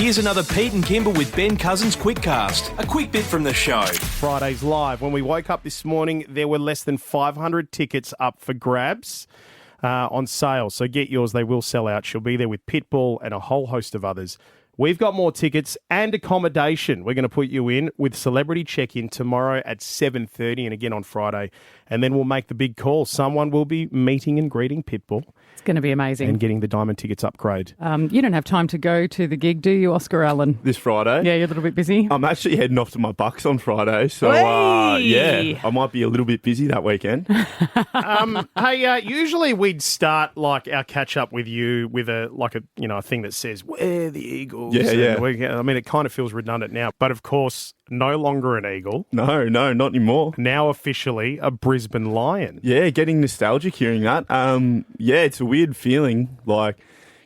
Here's another Pete and Kimber with Ben Cousins Quickcast. A quick bit from the show. Friday's live. When we woke up this morning, there were less than 500 tickets up for grabs on sale. So get yours. They will sell out. She'll be there with Pitbull and a whole host of others. We've got more tickets and accommodation. We're going to put you in with Celebrity Check-In tomorrow at 7:30 and again on Friday. And then we'll make the big call. Someone will be meeting and greeting Pitbull. It's going to be amazing. And getting the diamond tickets upgrade. You don't have time to go to the gig, do you, Oscar Allen? This Friday? Yeah, you're a little bit busy. I'm actually heading off to my Bucks on Friday. So, Hey! I might be a little bit busy that weekend. Usually we'd start like our catch up with you with a thing that says "We're the Eagles." Yeah. I mean, it kind of feels redundant now, but of course, no longer an Eagle. No, not anymore. Now officially a Brisbane Lion. Yeah, getting nostalgic hearing that. It's a weird feeling, like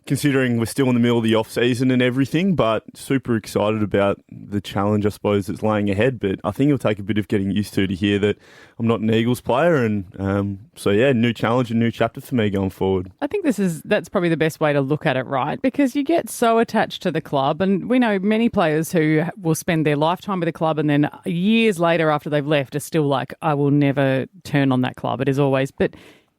considering we're still in the middle of the off season and everything, but super excited about the challenge, I suppose, that's laying ahead. But I think it'll take a bit of getting used to hear that I'm not an Eagles player, and new challenge and new chapter for me going forward. I think that's probably the best way to look at it, right? Because you get so attached to the club, and we know many players who will spend their lifetime with the club, and then years later after they've left are still like, I will never turn on that club. It is always, but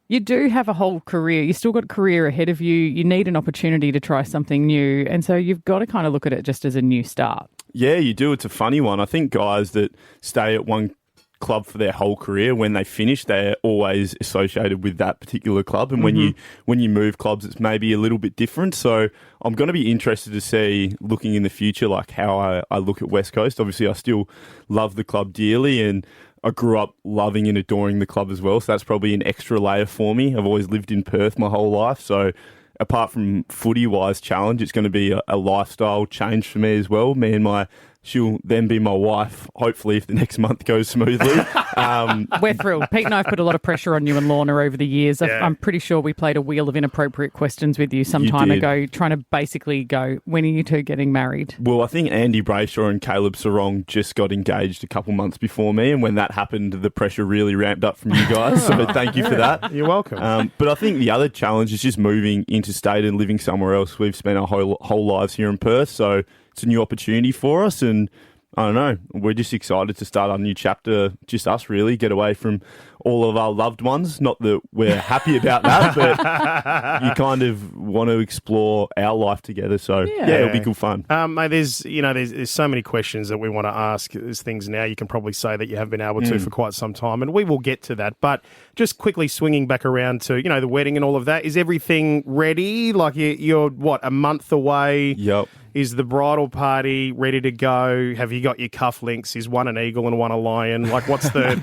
you do have a whole career. You still got a career ahead of you. You need an opportunity to try something new. And so you've got to kind of look at it just as a new start. Yeah, you do. It's a funny one. I think guys that stay at one club for their whole career, when they finish, they're always associated with that particular club. And when you move clubs, it's maybe a little bit different. So I'm going to be interested to see, looking in the future, like how I look at West Coast. Obviously, I still love the club dearly, and I grew up loving and adoring the club as well, so that's probably an extra layer for me. I've always lived in Perth my whole life, so apart from footy-wise challenge, it's going to be a lifestyle change for me as well. She'll then be my wife, hopefully, if the next month goes smoothly. We're thrilled. Pete and I have put a lot of pressure on you and Lorna over the years. Yeah. I'm pretty sure we played a wheel of inappropriate questions with you some time ago, trying to basically go, when are you two getting married? Well, I think Andy Brayshaw and Caleb Sarong just got engaged a couple months before me, and when that happened, the pressure really ramped up from you guys, so thank you for that. You're welcome. But I think the other challenge is just moving interstate and living somewhere else. We've spent our whole lives here in Perth, so it's a new opportunity for us, and I don't know, we're just excited to start our new chapter, just us really, get away from all of our loved ones. Not that we're happy about that, but you kind of want to explore our life together. So, it'll be good fun. Mate, there's so many questions that we want to ask. There's things now you can probably say that you have been able to for quite some time, and we will get to that. But just quickly swinging back around to, the wedding and all of that, is everything ready? Like you're a month away? Yep. Is the bridal party ready to go? Have you got your cufflinks? Is one an eagle and one a lion? Like, what's the,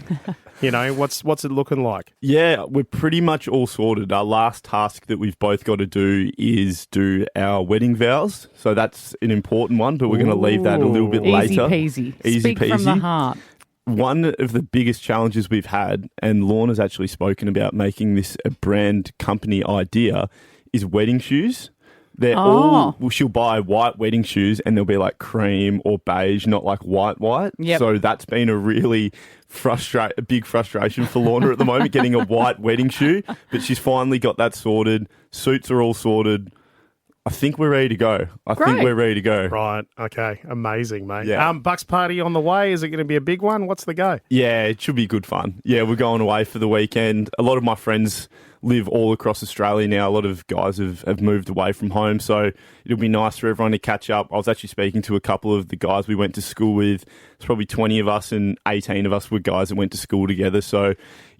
what's it looking like? Yeah, we're pretty much all sorted. Our last task that we've both got to do is do our wedding vows. So that's an important one, but we're going to leave that a little bit later. Easy peasy. From the heart. One of the biggest challenges we've had, and Lorna's actually spoken about making this a brand company idea, is wedding shoes. She'll buy white wedding shoes and they'll be like cream or beige, not like white. Yep. So that's been a really big frustration for Lorna at the moment, getting a white wedding shoe. But she's finally got that sorted. Suits are all sorted. I think we're ready to go. Right. Okay. Amazing, mate. Yeah. Bucks party on the way. Is it going to be a big one? What's the go? Yeah, it should be good fun. Yeah, we're going away for the weekend. A lot of my friends live all across Australia now. A lot of guys have moved away from home, so it'll be nice for everyone to catch up. I was actually speaking to a couple of the guys we went to school with. It's probably 20 of us, and 18 of us were guys that went to school together. So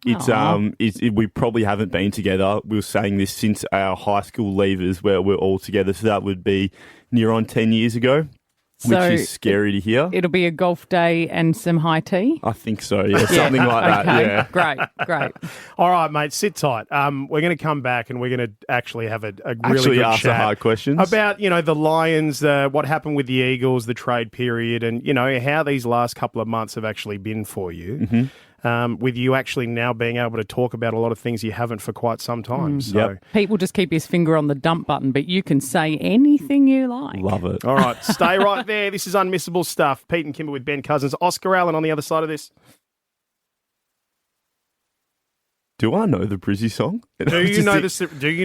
we probably haven't been together. We were saying this since our high school leavers, where we're all together. So that would be near on 10 years ago. Which is scary to hear. It'll be a golf day and some high tea? I think so, yeah. Something like that, yeah. Great. All right, mate, sit tight. We're going to come back and we're going to actually have a really good ask chat the hard questions. About, the Lions, what happened with the Eagles, the trade period, and, how these last couple of months have actually been for you. Mm-hmm. With you actually now being able to talk about a lot of things you haven't for quite some time. So. Pete will just keep his finger on the dump button, but you can say anything you like. Love it. All right, stay right there. This is Unmissable Stuff. Pete and Kimber with Ben Cousins. Oscar Allen on the other side of this. Do I know the Brizzy song? Do you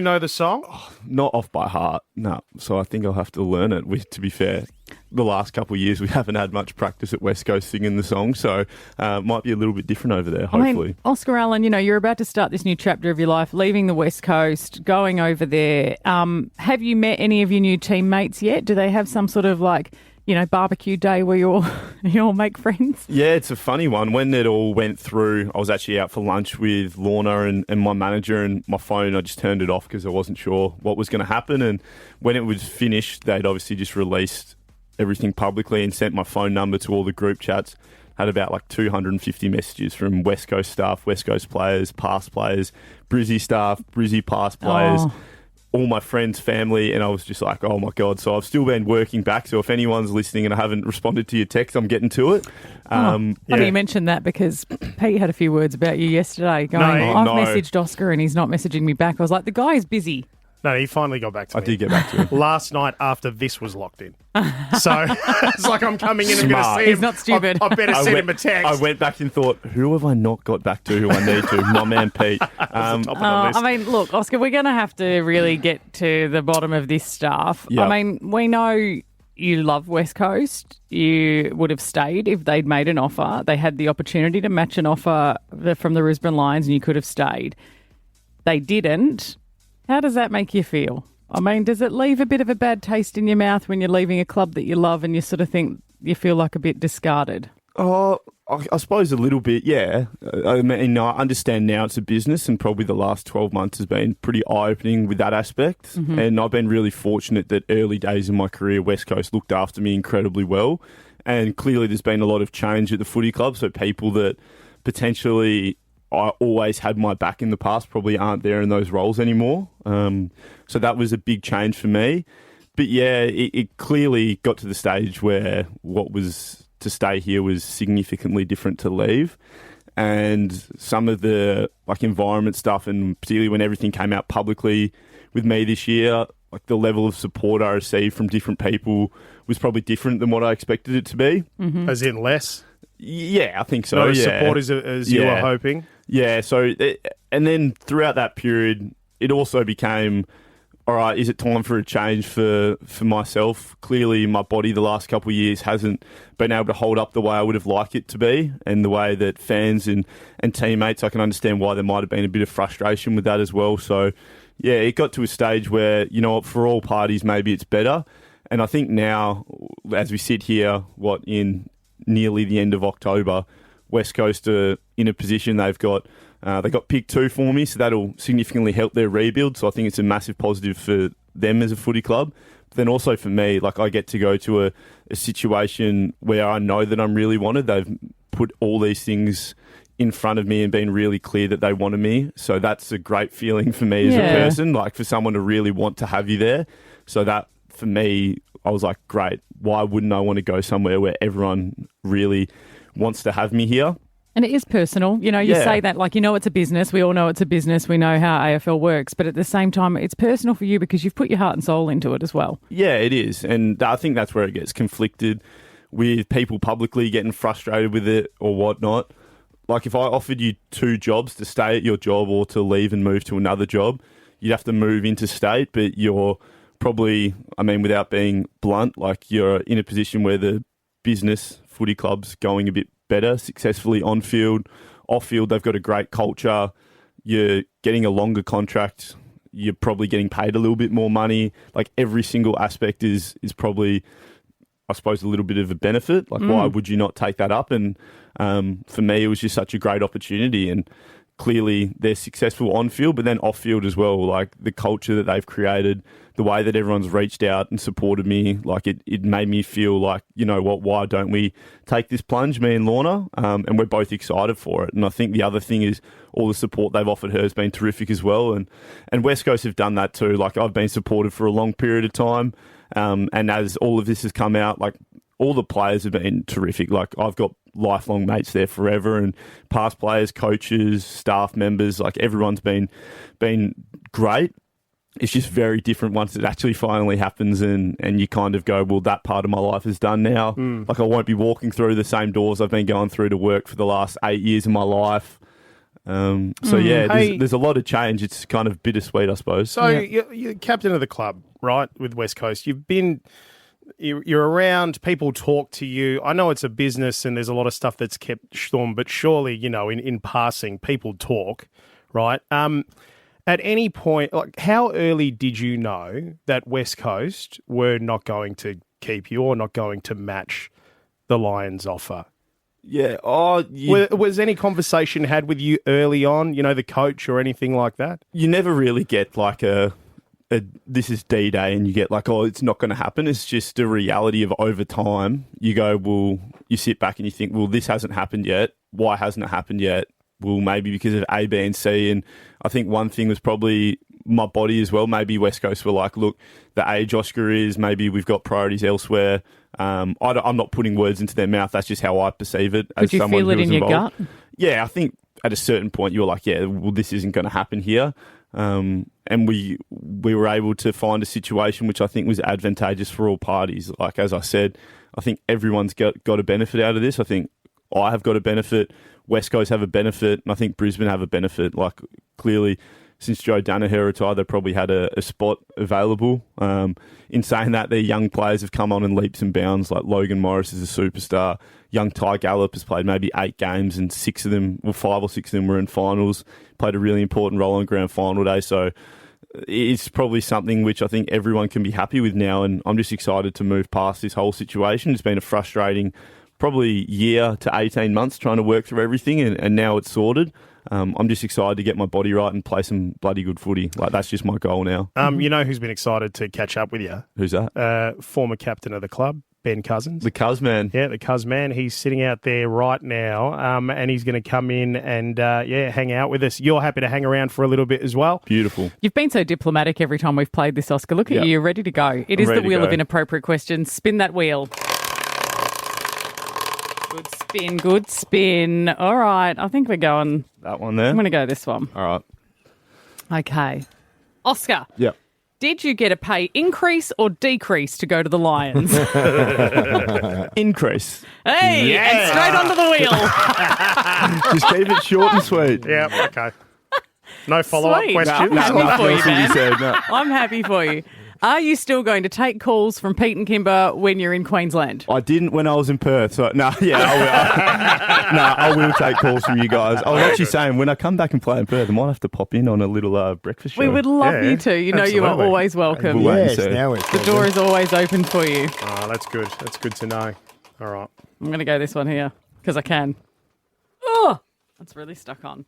know the song? Not off by heart, no. So I think I'll have to learn it, to be fair. the last couple of years we haven't had much practice at West Coast singing the song, so might be a little bit different over there, hopefully. I mean, Oscar Allen, you're about to start this new chapter of your life, leaving the West Coast, going over there. Have you met any of your new teammates yet? Do they have some sort of barbecue day where you all make friends? Yeah, it's a funny one. When it all went through, I was actually out for lunch with Lorna and my manager, and my phone, I just turned it off because I wasn't sure what was going to happen. And when it was finished, they'd obviously just released everything publicly and sent my phone number to all the group chats. Had about 250 messages from West Coast staff, West Coast players, past players, Brizzy staff, Brizzy past players. Oh. All my friends, family, and I was just like, oh my God. So I've still been working back. So if anyone's listening and I haven't responded to your text, I'm getting to it. Funny you mentioned that because Pete had a few words about you yesterday going, I've messaged Oscar and he's not messaging me back. I was like, the guy is busy. No, he finally got back to me. I did get back to him. Last night after this was locked in. So it's like I'm coming in and going to see him. He's not stupid. I better send him a text. I went back and thought, who have I not got back to who I need to? My man Pete. I mean, look, Oscar, we're going to have to really get to the bottom of this stuff. Yep. I mean, we know you love West Coast. You would have stayed if they'd made an offer. They had the opportunity to match an offer from the Brisbane Lions and you could have stayed. They didn't. How does that make you feel? I mean, does it leave a bit of a bad taste in your mouth when you're leaving a club that you love and you sort of think you feel like a bit discarded? Oh, I suppose a little bit, yeah. I mean, I understand now it's a business, and probably the last 12 months has been pretty eye-opening with that aspect. Mm-hmm. And I've been really fortunate that early days in my career, West Coast looked after me incredibly well. And clearly there's been a lot of change at the footy club, so people that potentially I always had my back in the past probably aren't there in those roles anymore. So that was a big change for me. But yeah, it clearly got to the stage where what was to stay here was significantly different to leave. And some of the environment stuff, and particularly when everything came out publicly with me this year, the level of support I received from different people was probably different than what I expected it to be. Mm-hmm. As in less? Yeah, I think so. Not as support as you were hoping? Yeah, so, and then throughout that period, it also became, all right, is it time for a change for myself? Clearly, my body the last couple of years hasn't been able to hold up the way I would have liked it to be, and the way that fans and teammates, I can understand why there might have been a bit of frustration with that as well. So, yeah, it got to a stage where, for all parties, maybe it's better. And I think now, as we sit here, in nearly the end of October, West Coast are in a position they got pick 2 for me, so that'll significantly help their rebuild. So I think it's a massive positive for them as a footy club. But then also for me, I get to go to a situation where I know that I'm really wanted. They've put all these things in front of me and been really clear that they wanted me. So that's a great feeling for me as a person, for someone to really want to have you there. So that, for me, I was like, great. Why wouldn't I want to go somewhere where everyone really wants to have me here? And it is personal. You say that it's a business. We all know it's a business. We know how AFL works. But at the same time, it's personal for you because you've put your heart and soul into it as well. Yeah, it is. And I think that's where it gets conflicted with people publicly getting frustrated with it or whatnot. If I offered you 2 jobs, to stay at your job or to leave and move to another job, you'd have to move interstate, but you're probably, without being blunt, you're in a position where the business footy club's going a bit better, successfully on field, off field. They've got a great culture. You're getting a longer contract. You're probably getting paid a little bit more money. Every single aspect is probably, I suppose, a little bit of a benefit. Why would you not take that up? And for me, it was just such a great opportunity. And clearly they're successful on field, but then off field as well. The culture that they've created, the way that everyone's reached out and supported me, it made me feel why don't we take this plunge, me and Lorna? And we're both excited for it. And I think the other thing is all the support they've offered her has been terrific as well. And West Coast have done that too. I've been supported for a long period of time. And as all of this has come out, all the players have been terrific. I've got lifelong mates there forever, and past players, coaches, staff members, everyone's been great. It's just very different once it actually finally happens and you kind of go, well, that part of my life is done now. I won't be walking through the same doors I've been going through to work for the last 8 years of my life. There's a lot of change. It's kind of bittersweet, I suppose. So you're captain of the club, right, with West Coast. You've been you're around, people talk to you. I know it's a business and there's a lot of stuff that's kept storm, but surely, in passing, people talk, right? At any point, how early did you know that West Coast were not going to keep you or not going to match the Lions' offer? Yeah. Was any conversation had with you early on, the coach or anything like that? You never really get like a this is D-Day and you get like, oh, it's not going to happen. It's just a reality of over time. You go, well, you sit back and you think, well, this hasn't happened yet. Why hasn't it happened yet? Well, maybe because of A, B, and C. And I think one thing was probably my body as well. Maybe West Coast were like, look, the age Oscar is, maybe we've got priorities elsewhere. I'm not putting words into their mouth. That's just how I perceive it. Could you feel it in your gut? Yeah, I think at a certain point you were like, yeah, well, this isn't going to happen here. And we were able to find a situation which I think was advantageous for all parties. Like, as I said, I think everyone's got a benefit out of this. I think I have got a benefit, West Coast have a benefit, and I think Brisbane have a benefit. Like, clearly, since Joe Danaher retired, they probably had a spot available. In saying that, their young players have come on in leaps and bounds. Like Logan Morris is a superstar. Young Ty Gallup has played maybe 8 games, and 5 or 6 of them were in finals. Played a really important role on grand final day. So it's probably something which I think everyone can be happy with now. And I'm just excited to move past this whole situation. It's been a frustrating probably year to 18 months trying to work through everything, and now it's sorted. I'm just excited to get my body right and play some bloody good footy. Like, that's just my goal now. You know who's been excited to catch up with you? Who's that? Former captain of the club, Ben Cousins. The Cuz man. Yeah, the Cuz man. He's sitting out there right now, and he's going to come in and, hang out with us. You're happy to hang around for a little bit as well? Beautiful. You've been so diplomatic every time we've played this, Oscar. Look at you. You're ready to go. It is the wheel of inappropriate questions. Spin that wheel. Good spin. All right. I think we're going... That one there? I'm going to go this one. All right. Okay. Oscar. Yep. Did you get a pay increase or decrease to go to the Lions? Increase. Hey, and straight onto the wheel. Just keep it short and sweet. Yeah, okay. No follow-up questions? I'm happy for you, man. No. I'm happy for you. Are you still going to take calls from Pete and Kimber when you're in Queensland? I didn't when I was in Perth. So, I will. I will take calls from you guys. I was actually saying, when I come back and play in Perth, I might have to pop in on a little breakfast show. We would love you to. You know you are always welcome. Yes, now it's the door is always open for you. Oh, that's good. That's good to know. All right. I'm going to go this one here because I can. Oh, that's really stuck on.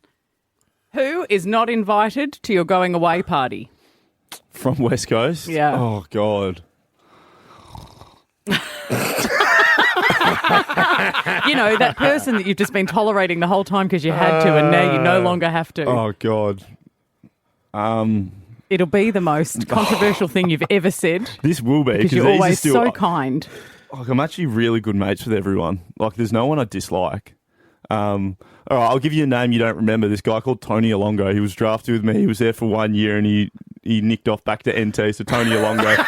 Who is not invited to your going away party? From West Coast? Yeah. Oh, God. You know, that person that you've just been tolerating the whole time because you had to and now you no longer have to. Oh, God. It'll be the most controversial thing you've ever said. This will be. Because you're always so kind. Like, I'm actually really good mates with everyone. Like, there's no one I dislike. All right, I'll give you a name you don't remember. This guy called Tony Alongo. He was drafted with me. He was there for 1 year and he nicked off back to NT. So Tony Alongo.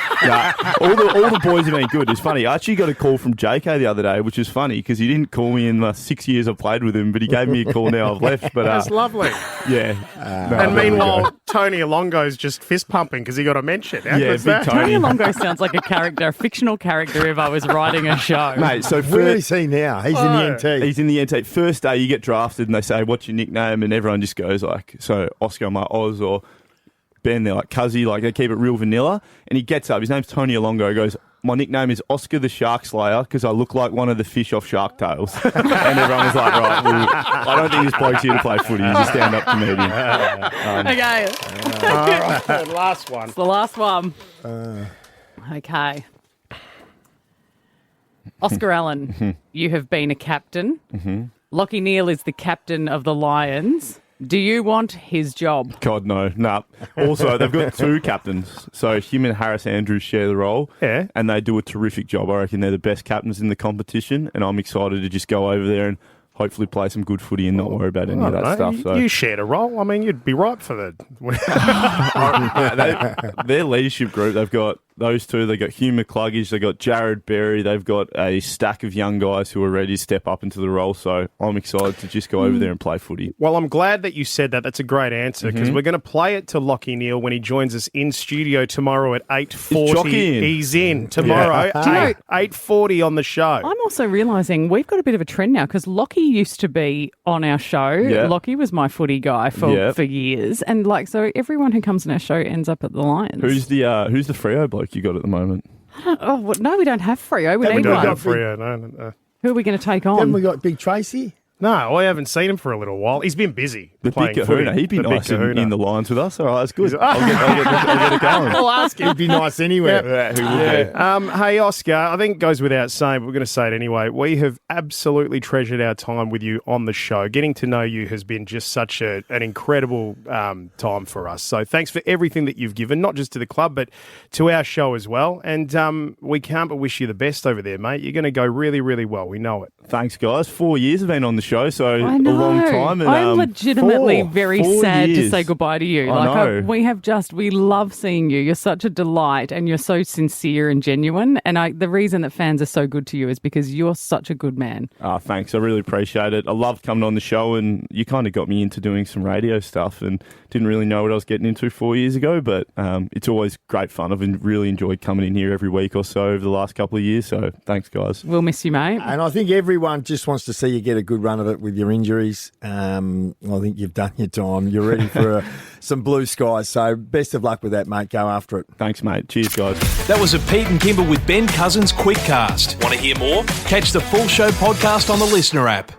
All the boys have been good. It's funny. I actually got a call from JK the other day, which is funny because he didn't call me in the 6 years I've played with him, but he gave me a call now I've left. But that's lovely. Yeah. And meanwhile, Tony Alongo's just fist pumping because he got a mention. How good's that? Tony Alongo sounds like a fictional character if I was writing a show. Mate, so where is he now? He's in the NT. He's in the NT. First day you get drafted and they say, what's your nickname? And everyone just goes like, so Oscar, I'm like Oz, or Ben, they're like Cuzzy, like they keep it real vanilla. And he gets up, his name's Tony Alongo, he goes, my nickname is Oscar the Shark Slayer because I look like one of the fish off Shark Tales. And everyone was like, right, well, I don't think this bloke's here to play footy, he's a stand-up comedian. Okay. All right, last one. It's the last one. Okay. Oscar Allen, you have been a captain. Mm-hmm. Lachie Neale is the captain of the Lions. Do you want his job? God, no. Nah. Also, they've got 2 captains. So him and Harris Andrews share the role. Yeah. And they do a terrific job. I reckon they're the best captains in the competition. And I'm excited to just go over there and hopefully play some good footy and not worry about any of that stuff. So. You shared a role. I mean, you'd be right for the... Their leadership group, they've got those two. They got Hugh McCluggage. They got Jared Berry. They've got a stack of young guys who are ready to step up into the role. So I'm excited to just go over there and play footy. Well, I'm glad that you said that. That's a great answer because we're going to play it to Lockie Neal when he joins us in studio tomorrow at 8:40. He's in tomorrow. 8:40 on the show. I'm also realising we've got a bit of a trend now because Lockie used to be on our show. Yeah. Lockie was my footy guy for years, and so everyone who comes on our show ends up at the Lions. Who's the Freo bloke you got at the moment? No, we don't have Freo. We We need don't one. got Freo, no. Who are we going to take on? Haven't we got Big Tracy? No, I haven't seen him for a little while. He's been busy The playing big footy. kahuna. He'd be The big nice kahuna. in the Lions with us. All right, that's good. I'll get it going. I'll ask him. He'd be nice anywhere. Yeah, who would be? Hey, Oscar, I think it goes without saying, but we're going to say it anyway. We have absolutely treasured our time with you on the show. Getting to know you has been just such an incredible time for us. So thanks for everything that you've given, not just to the club, but to our show as well. And we can't but wish you the best over there, mate. You're going to go really, really well. We know it. Thanks, guys. 4 years have been on the show, so I know. a long time. And, I'm legitimately four very sad to years. say goodbye to you. I know. We love seeing you. You're such a delight and you're so sincere and genuine. And the reason that fans are so good to you is because you're such a good man. Thanks. I really appreciate it. I loved coming on the show, and you kind of got me into doing some radio stuff and didn't really know what I was getting into 4 years ago, but it's always great fun. I've really enjoyed coming in here every week or so over the last couple of years, so thanks, guys. We'll miss you, mate. And I think everyone just wants to see you get a good run of it with your injuries. I think you've done your time. You're ready for some blue skies. So best of luck with that, mate. Go after it. Thanks, mate. Cheers, guys. That was a Pete and Kimber with Ben Cousins Quickcast. Want to hear more? Catch the full show podcast on the Listener app.